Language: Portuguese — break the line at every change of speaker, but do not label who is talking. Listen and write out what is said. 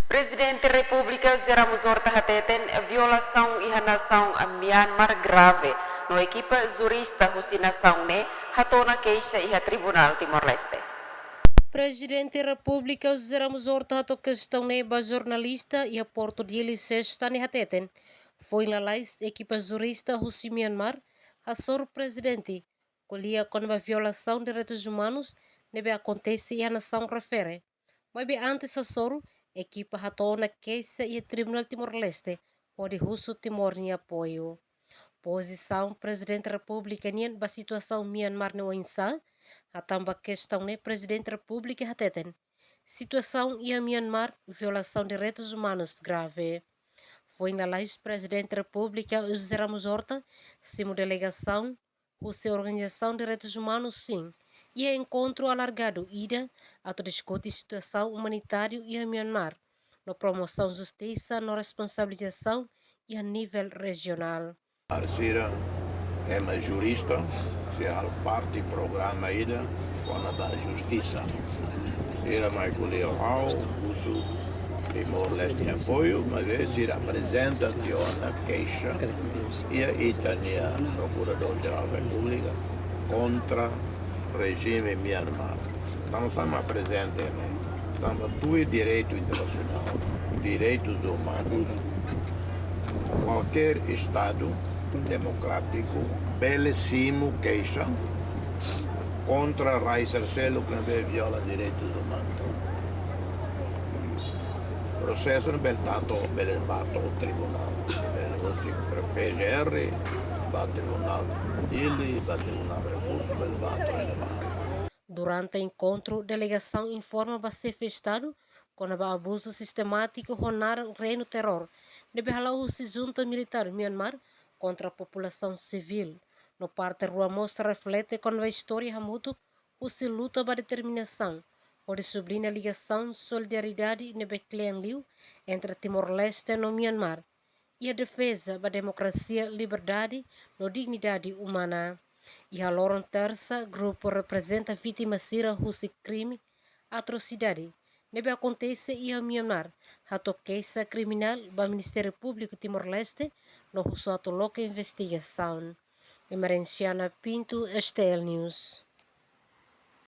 Presidente da República José Ramos Horta hateten violação e nação a Myanmar grave no equipa jurista nação ne hatona queixa e a Tribunal Timor-Leste.
Presidente da República José Ramos Horta hato questão ne ba jornalista e a porto de Elisesta ne hateten foi na lais equipa jurista Husi Myanmar hasor presidente colia com a violação de direitos humanos nebe acontece e a nação refere. Mas bem antes hasor equipa hatona queixa e a Tribunal Timor-Leste onde Russo Timor ni apoio. Posição Presidente da República nien ba situação Myanmar no insa atamba questão ne Presidente da República hateten situação e a Myanmar violação de direitos humanos grave. Foi na lei Presidente da República José Ramos Horta simo delegação o seu organização de direitos humanos sim e é encontro alargado ida a discutir situação humanitária e a Myanmar na promoção justiça na responsabilização e a nível regional.
Sira é uma jurista, será parte do programa ainda com a justiça. Era mais legal, uso Timor-Leste em apoio, mas ele apresenta uma queixa e a Itânia, Procurador-Geral da República, contra o regime Myanmar. Então, estamos apresentando o direito internacional, direitos humanos, qualquer Estado democrático, belíssimo queixa contra Raíssa-Celo que viola direitos humanos. Processo no Beltato, Belbato, Tribunal, PGR, Tribunal Dili, Tribunal Recurso, Belbato, Belbato.
Durante o encontro, a delegação informa que se festado com o abuso sistemático ronar o reino terror. Deve halar o junta militar Myanmar contra a população civil. No parte rua mostra reflete com a história hamuto o se luta para determinação, onde sublinha a ligação, solidariedade e Nebeklean Liu entre Timor-Leste e no Myanmar e a defesa da democracia, liberdade e dignidade humana. E a Loron Terça, grupo representa vítimas sira russo crime, atrocidade. Nebe acontece e a Myanmar, a toqueça criminal do Ministério Público Timor-Leste, no russo atoloca investigação. Emerenciana Pinto, STL News.